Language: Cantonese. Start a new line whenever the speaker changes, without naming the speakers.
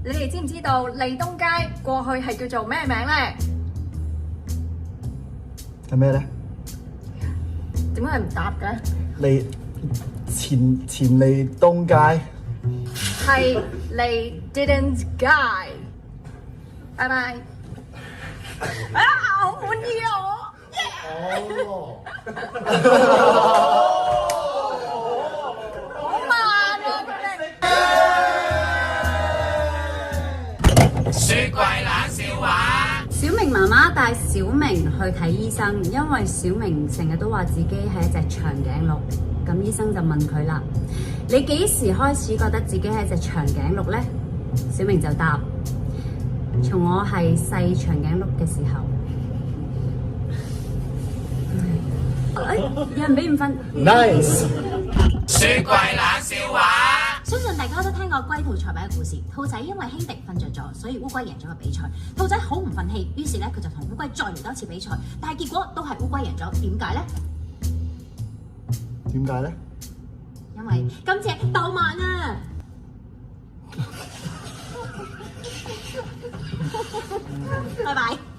你哋知唔知道利東街過去係叫做咩名咧？
係咩咧？
點解唔答嘅？
前利東街
係利 didn't街。拜拜。啊，好滿意啊我。好慢啊佢哋。
雪櫃冷笑話。
小明媽媽帶小明去睇醫生，因為小明成日都話自己係一隻長頸鹿。咁醫生就問佢啦：你幾時開始覺得自己係一隻長頸鹿呢？小明就答：從我係細長頸鹿嘅時候。有人俾5分。
，nice。
雪櫃冷笑話。
相信大家都聽過龜兔賽跑嘅故事。兔仔因為輕敵瞓着咗，所以烏龜贏咗個比賽。兔仔好唔忿氣，於是咧佢就同烏龜再嚟多次比賽，但係結果都係烏龜贏咗。點解咧？
點解咧？
因為今次係鬥慢啊！拜拜。